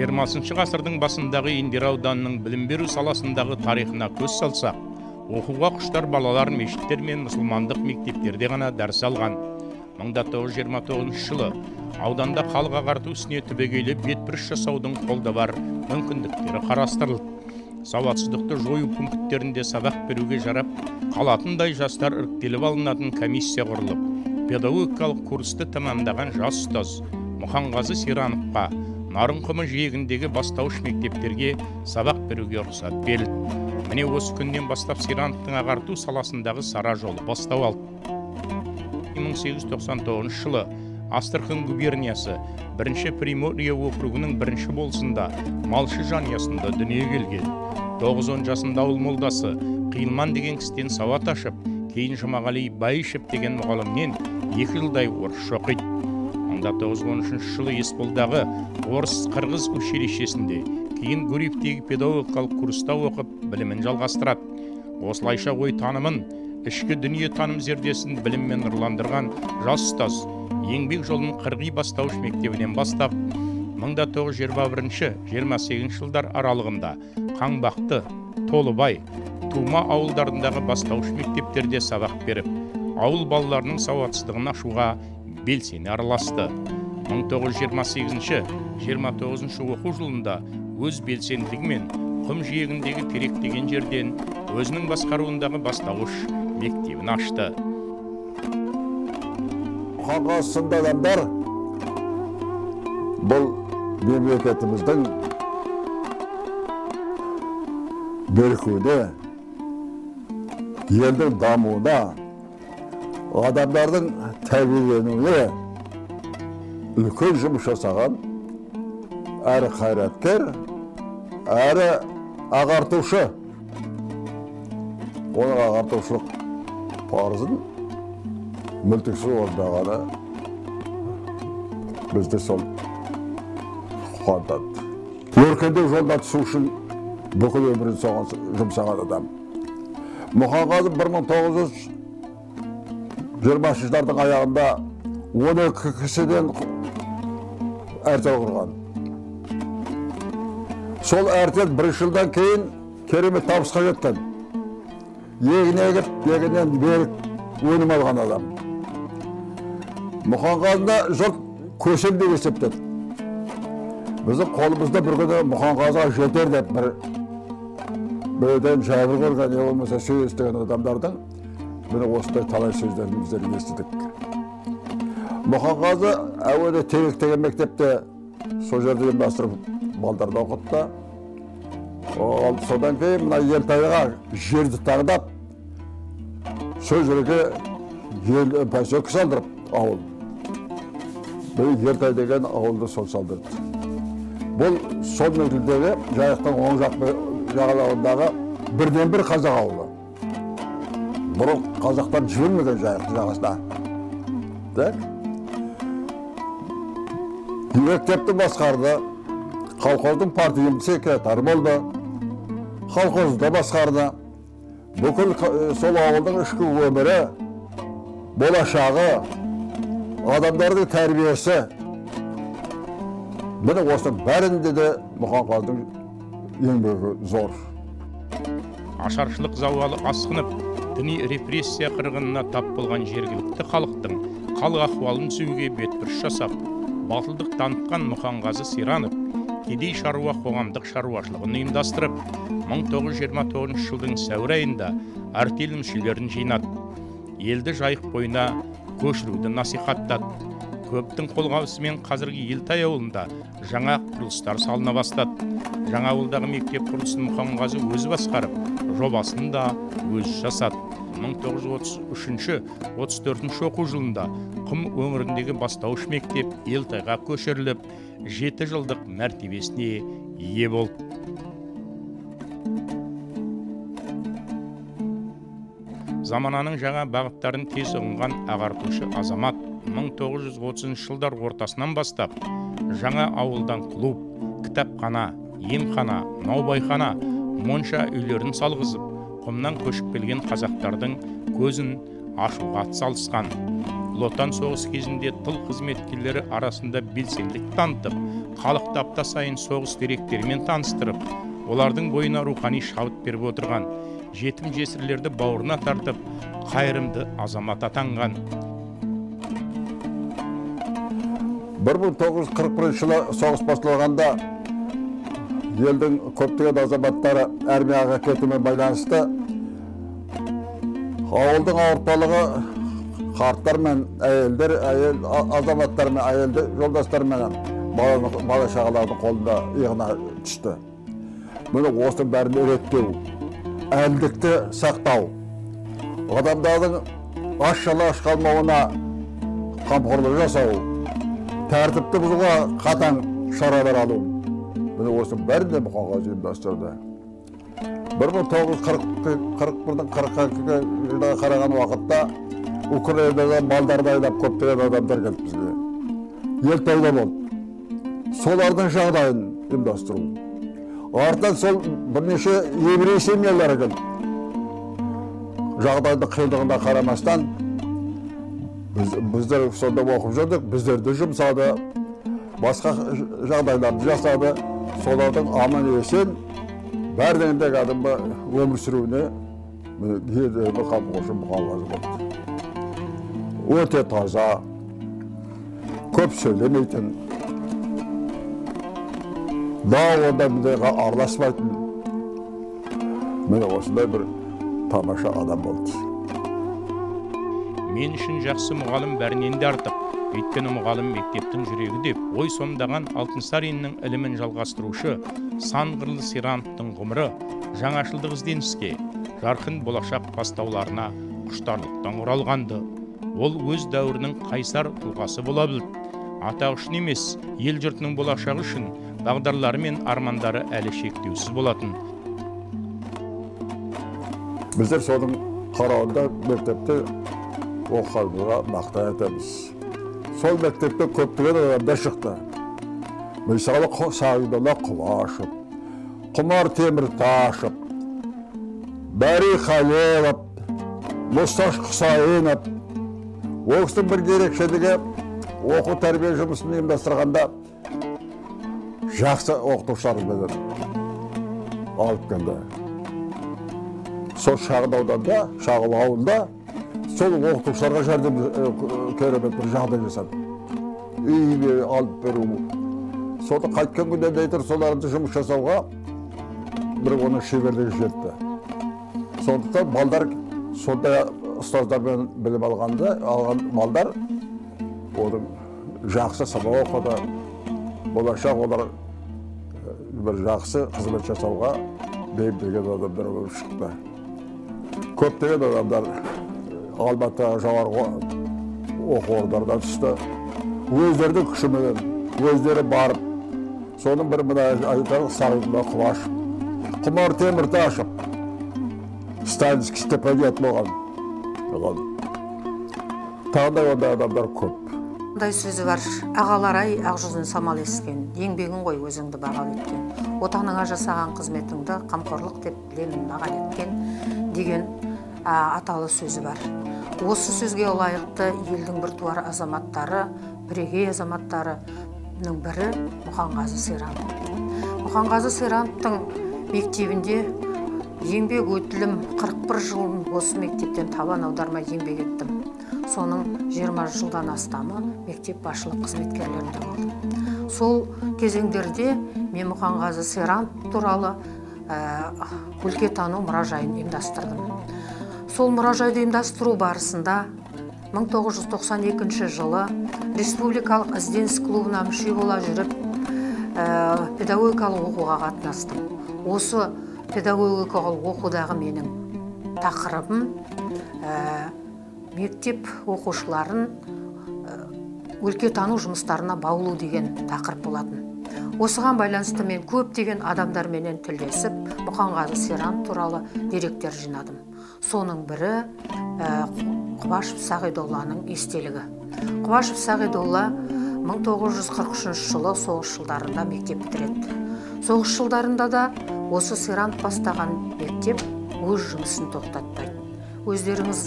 20 ғасырдың басындағы Индер ауданының білім беру саласындағы тарихына көз салсақ, оқуға құштар балалар мешіттер мен мұсылмандық мектептерде ғана дәріс алған. 1929 жылы ауданда халық ағарту ісіне түбегейлі бетбұрыс жасаудың қолда бар мүмкіндіктері қарастырылды. Сауатсыздықты жою пункттерінде сабақ беруге жарап, қалатындай жастар іріктеліп алынатын комиссия құрылып, педагогикалық курсты тамамдаған жас ұстаз Мұханғазы Сирановқа Нарынқұмы жиегіндегі бастауыш мектептерге сабақ беруге рұқсат берілді. Міне осы күннен бастап Сирановтың ағарту саласындағы сара жолы бастау алды. 1899 жылы Астрахань губерниясы 1-ші Приморье округінің 1-ші болысында малшы жанұясында дүниеге келген. 9-10 жасында ауыл молдасы Қиылман деген кісіден сауат ашып, кейін Жұмағали Байышев деген мұғалімнен 2 жылдай орысша оқиды. 1913 жылы Есболдағы орыс-қырғыз училищесінде, кейін Гурьевтегі педагогикалық курста оқып, білімін жалғастырады. Осылайша ой танымын, ішкі дүние таным зердесін біліммен нұрландырған жас ұстаз еңбек жолын Қырғи бастауыш мектебінен бастап, 1921-28 жылдар аралығында Қаңбақты, Толыбай, Тума ауылдарындағы бастауыш мектептерде сабақ беріп, ауыл балаларының сауатсыздығын ашуға белсене араласты. 1928-29 оқу жылында өз белсенділігімен құм жиегіндегі Терек деген жерден өзінің басқаруындағы бастауыш мектебін ашты. Қанғазы сынды адамдар бұл мемлекетіміздің беркуіне, елдің дамуына, адамдардың тәрбиеленуіне үлкен жұмыс жасаған әрі қайраткер, әрі ағартушы. Оның ағартушылық парызын мүлтіксіз орындағаны бізді сол қуантады. Өркендеу жолына түсу үшін бүкіл өмірін соған жұмсаған адам. Мұханғазы 1920 жылдардың аяғында 12 кісіден әртел құрған. Сол әртел 1 жылдан кейін керемет табысқа жеткен. Егін егіп, егіннен берік өнім алған адам. Мұханғазыны жұрт көсем деп есептеді. Біздің қолымызда бір күні Мұханғазыға жетер деп бірден жәбір көрген, не болмаса сөз естіген адамдардың міне осындай талай сөздерін біздер естідік. Мұханғазы әуелі Терек деген мектепте сол жерде ұйымдастырып балдарды оқытты. Содан кейін мына Ертайға жерді таңдап, сол жерге поселке салдырып ауыл. Бұл Ертай деген ауылды сол салдырды. Бұл сол мезгілдегі Жайықтың оң жақ жағалауындағы бірден-бір қазақ ауылы. Бұрын қазақтар жібермеген Жайықтың жағасына. Мектепті басқарды, колхоздың партия секретары болды, колхозда басқарды. Бүкіл сол ауылдың ішкі өмірі, болашағы, адамдардың тәрбиесі. Міне осы бәрінде де Мұханғазының еңбегі зор. Ашаршылық зауалы асқынып, діни репрессия қырғынына тап болған жергілікті халықтың хал ахуалын түзеуге бетбұрыс жасап, батылдық танытқан Мұханғазы Сиранов кедей шаруа қоғамдық шаруашылығын ұйымдастырып, 1929 жылдың сәуір айында артель мүшелерін жинады. Елді Жайық бойына көшіруді насихаттады. Көптің қолғабысымен қазіргі Елтай ауылында жаңа құрылыстар салына бастады. Жаңа ауылдағы мектеп құрылысын Мұханғазы өзі басқарып, жобасын да өзі жасады. 1933-34 оқу жылында Құм өңіріндегі бастауыш мектеп Елтайға көшіріліп, 7 жылдық мәртебесіне ие болды. Замананың жаңа бағыттарын тез ұғынған ағартушы азамат 1930 жылдар ортасынан бастап жаңа ауылдан клуб, кітапхана, емхана, наубайхана, монша үйлерін салғызып, Құмнан көшіп келген қазақтардың көзін ашуға атсалысқан. Ұлы Отан соғысы кезінде тыл қызметкерлері арасында белсенділік танытып, халықты апта сайын соғыс деректерімен таныстырып, олардың бойына рухани шабыт беріп отырған, жетім жесірлерді бауырына тартып, қайырымды азамат атанған. 1941 жылы соғыс басталғанда елдің көптеген азаматтары армияға кетумен байланысты ауылдың орталығы қарттар мен әйелдер, азаматтар мен әйелдер, жолдастар мен бала шағалардың қолында иығына түсті. Мұны осы бәрін реттеу, әділдікті сақтау, адамдардың аш-жалаңаш қалмауына қамқорлық жасау, тәртіпті бұзуға қатаң шаралар алу. Мұны осы бәрін де Мұқанғазы ұйымдастырды. 1941-42 жылға қараған уақытта Украинадан малдарды айдап көптеген адамдар келді бізге. Ел пайда болды. Солардың жағдайын ұйымдастыру. Артынан сол бірнеше еврей семьялары келді. Жағдайдың қиындығына қарамастан біздер сонда оқып жүрдік, біздерді жұмсады, басқа жағдайларды жасады. Солардың аман есен бәрінен де кәдімгі өмір сүруіне қамқоршы Мұқанғазы болды. Өте таза, көп сөйлемейтін, онда біздерге араласпайтын, міне осындай бір тамаша адам болды. Мен үшін жақсы мұғалім бәрінен де артық. Өйткені мұғалім мектептің жүрегі деп, ой сомдаған Алтынсариннің ілімін жалғастырушы сан қырлы Серановтың ғұмыры жаңашылдық ізденіске, жарқын болашақ бастауларына құштарлықтан оралғанды. Ол өз дәуірінің қайсар тұлғасы бола білді. Атақ үшін емес, ел жұртының болашағы үшін бағдарлары мен армандары әлі шектеусіз болатын. Біздер соның қарауында мектепте оқығанға мақтан етеміз. Сол мектепте көптеген адамдар шықты. Мысалы Сағидолла Құлашев, Құмар Темірташев, Бәри Халилов, Мұсташ Құсайынов. Оқыстың бір ерекшелігі оқу тәрбие жұмысын ұйымдастырғанда жақсы оқытушылар алып келді. Сол шағын ауданда, шағын ауылда сол оқытушыларға жәрдем керемет бір жағдай жасады. Үйіне алып беру. Соны қайтқан күнде дейтір соларды жұмыс жасауға бір оның шеберлігі жетті. Сондықтан балдар сондай ұстаздармен білім алған балдар оның жақсы сабақ оқыды. Болашақ олар бір жақсы қызмет жасауға бейімделген адамдар болып шықты. Көптеген адамдар Алматыға жоғарғы оқу орындарынан түсті. Өздерінің күшімен, өздері барып, соның бір мына айтарлық Сағидолла Құлашев, Құмар Темірташев, Сталинский стипендиат болған. Тағындай ондай адамдар көп. Ондай сөзі бар, ағалар-ай, ақ жүзін самал ескен, еңбегін ғой өзіңді бағал еткен, отаныңа жасаған қызметіңді қамқорлық деп білемін маған еткен деген аталы сөзі бар. Осы сөзге лайықты елдің біртуар азаматтары, бірегей азаматтарының бірі Мұқанғазы Серанов. Мұқанғазы Серановтың мектебінде еңбек өтілім 41 жылын осы мектептен табан аудармай еңбек еттім. Соның 20 жылдан астамы мектеп басшылық қызметкерлерінде болды. Сол кезеңдерде мен Мұқанғазы Серанов туралы өлкетану мұражайын ұйымдастырдым. Сол мұражайды ұйымдастыру барысында 1992 жылы Республикалық ізденіс клубына мүше бола жүріп, педагогикалық оқуға қатынастым. Осы педагогикалық оқудағы менің тақырыбым мектеп оқушыларын өлкетану жұмыстарына баулу деген тақырып болатын. Осыған байланысты мен көптеген адамдарменен тілдесіп, Мұқанғазы Серанов туралы деректер жинадым. Соның бірі Құбашев Сағидолланың естелігі. Құбашев Сағидолла 1943 жылы соғыс жылдарында мектеп бітіреді. Соғыс жылдарында да осы Серанов бастаған мектеп өз жұмысын тоқтатпайды. өздеріңіз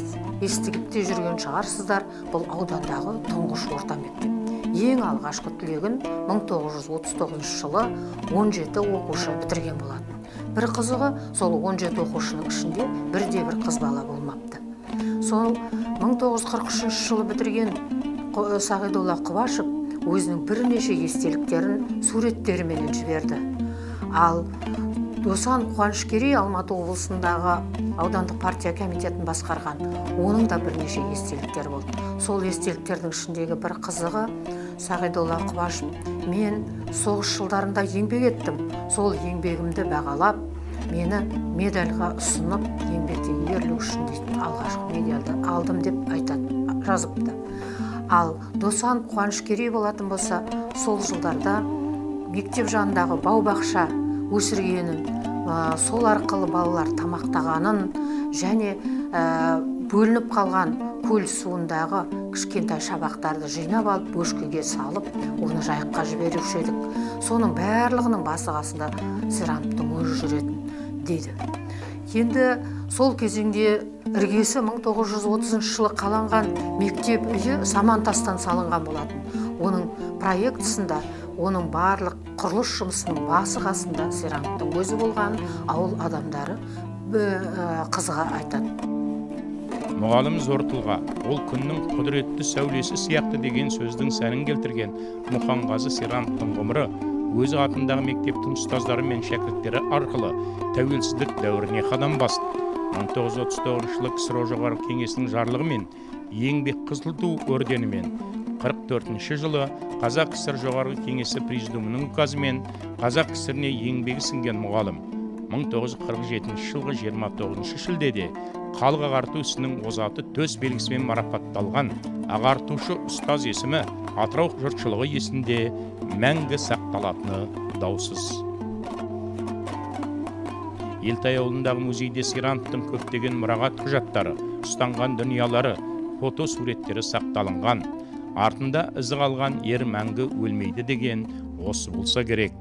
естігіп те жүрген шығарсыздар, бұл аудандағы тұңғыш орта мектеп. Ең алғашқы түлегін 1939 жылы 17 оқушы бітірген болатын. Бір қызығы, сол 17 оқушының ішінде бірде-бір қыз бала болмапты. Сол 1943 жылы бітірген Сағидолла Құбашев өзінің бірнеше естеліктерін суреттерімен жіберді. Ал Досан Қуанышкерей Алматы облысындағы аудандық партия комитетін басқарған, оның да бірнеше естеліктер болды. Сол естеліктердің ішіндегі бір қызығы, Сағидолла Құбашев: мен соғыс жылдарында еңбек еттім, сол еңбегімді бағалап, мені медальға ұсынып, еңбектен ерлігі үшін дейтін алғашқы медальді алдым деп айтады, жазыпты. Ал Досан Қуанышкерей болатын болса, сол жылдарда мектеп жанындағы бау-бақша өсіргенін, сол арқылы балалар тамақтағанын және бөлініп қалған көл суындағы кішкентай шабақтарды жинап алып, бөшкеге салып, оны жайыққа жіберуші едік. Соның барлығының басы-қасында Серановтың өзі жүретін дейді. Енді сол кезеңде іргесі 1930 жылы қаланған мектеп үйі самантастан салынған болатын. Оның проектісында, оның барлық құрылыс жұмысының басы-қасында Серановтың өзі болған, ауыл адамдары қызыға айтады. Мұғалім зор тұлға, ол күннің құдіретті сәулесі сияқты деген сөздің сәнін келтірген Мұханғазы Серановтың ғұмыры өзі атындағы мектептің ұстаздары мен шәкірттері арқылы тәуелсіздік дәуіріне қадам басты. 1939 жылы КСРО жоғарғы кеңесінің жарлығымен еңбек қызыл ту орденімен, 44 жылы Қазақ КСР жоғарғы кеңесі президиумының указымен Қазақ КСРіне еңбегі сіңген мұғалім 1947 жылғы 29 шілдеде халық ағарту ісінің озаты төс белгісімен марапатталған ағартушы ұстаз есімі Атырау жұртшылығы есінде мәңгі сақталатыны даусыз. Елтай ауылындағы музейде Серановтың көптеген мұрағат құжаттары, ұстанған дүниялары, фото суреттері сақталынған. Артында ізі қалған ер мәңгі өлмейді деген осы болса керек.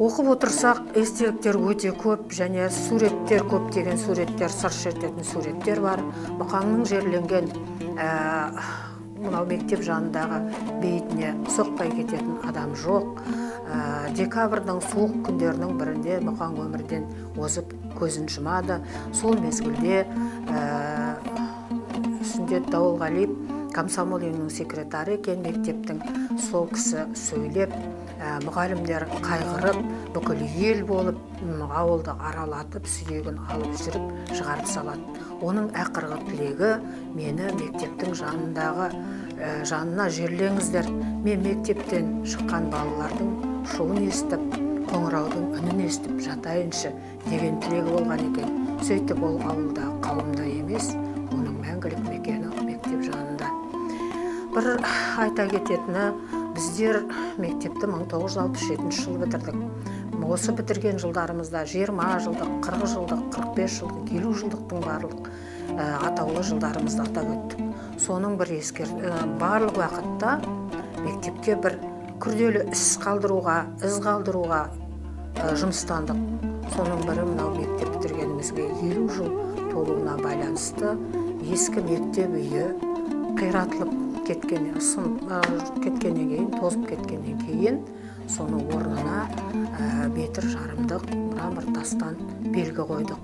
Оқып отырсақ, естеліктер өте көп және суреттер көп деген суреттер, сыр шертетін суреттер бар. Мұқаңның жерленген мынау мектеп жанындағы бейітіне соқпай кететін адам жоқ. Декабрьдің суық күндерінің бірінде Мұқаң өмірден озып көзін жұмады. Сол мезгілде Сүндет Дауылғалиев комсомол үйінің секретары екен, мектептің, сол кісі сөйлеп, мұғалімдер қайғырып, бүкіл ел болып, ауылды аралатып, сүйегін алып жүріп, шығарып салады. Оның ақырғы тілегі: мені мектептің жанына жерлеңіздер. Мен мектептен шыққан балалардың шуын естіп, қоңыраудың үнін естіп жатайыншы деген тілегі болған екен. Сөйтіп ол ауылда қауымда емес, оның мәңгілік мекені мектеп жанында. Бір айта кететіні, біздер мектепті 1967 жылы бітірдік. Осы бітірген жылдарымызда 20 жылдық, 40 жылдық, 45 жылдық, 50 жылдықтың барлық атаулы жылдарымызды атап өттік. Соның бір барлық уақытта мектепке бір күрделі іс қалдыруға жұмыстандық. Соның бірі мынау мектеп бітіргенімізге 50 жыл толуына байланысты ескі мектеп үйі қиратылып кеткеннен кейін, тозып кеткеннен кейін, соны орнына метр жарымдық мрамор тастан белгі қойдық.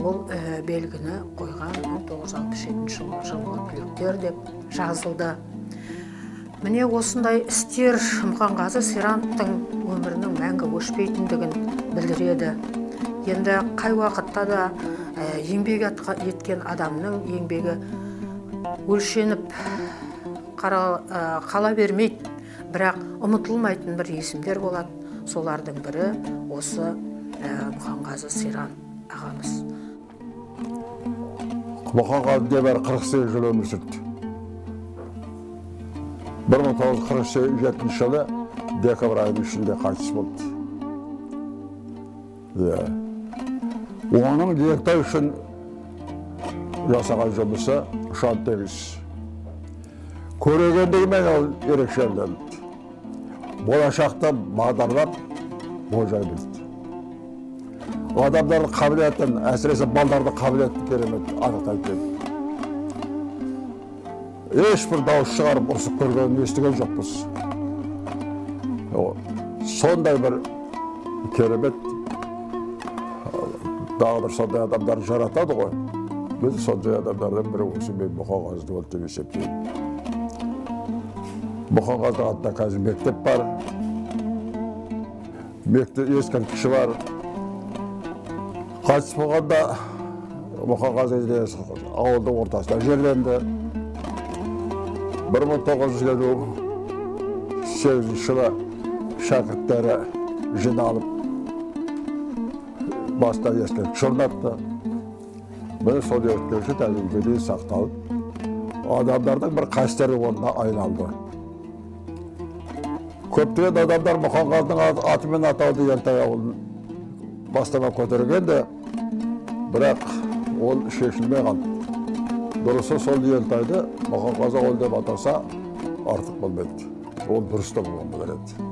Ол белгіні қойған 1967 жылғы түлектер деп жазылды. Міне осындай істер Мұқанғазы Серановтың өмірінің мәңгі өшпейтіндігін білдіреді. Енді қай уақытта да еңбек еткен адамның еңбегі өлшеніп қала бермейді, бірақ ұмытылмайтын бір есімдер болады. Солардың бірі осы Мұқанғазы Серанов ағамыз. Мұқанғазы небәрі 48 жыл өмір сүрді. 1947 жылы декабрь айының ішінде қайтыс болды. Оның Елтай үшін жасаған жұмысы ұшан теңіз. Көрегендігімен ол ерекшеленді. Болашақта бағдарлап болжай білді. Адамдардың қабілетін, әсіресе балдардың қабілетін керемет анықтайды деді. Ешбір дауыс шығарып ұрсып көргенін естіген жоқпыз. Сондай бір керемет тағдыр сондай адамдар жаратады ғой. Біз сондай адамдардың бірі осы мен Мұқағазы болды деп есептеймін. Мұқағазы атында қазір мектеп бар. Мектеп ескерткіші бар. Қайтыс болғанда Мұқағазы ауылдың ортасына жерленді. 1958 жылы шәкірттері жиналып баста ескерткіш орнатты. Міне сол ескерткіш әлі дейін сақталып, адамдардың бір қастері орнына айналды. Көптеген адамдар Мұқағазының атымен атауды Елтай ауылын бастама көтергенде, бірақ ол шешілмей қалды. Дұрысы сол Елтайды Мұқағазы ауылы деп атаса артық болмайды. Ол дұрыс та болған болар еді.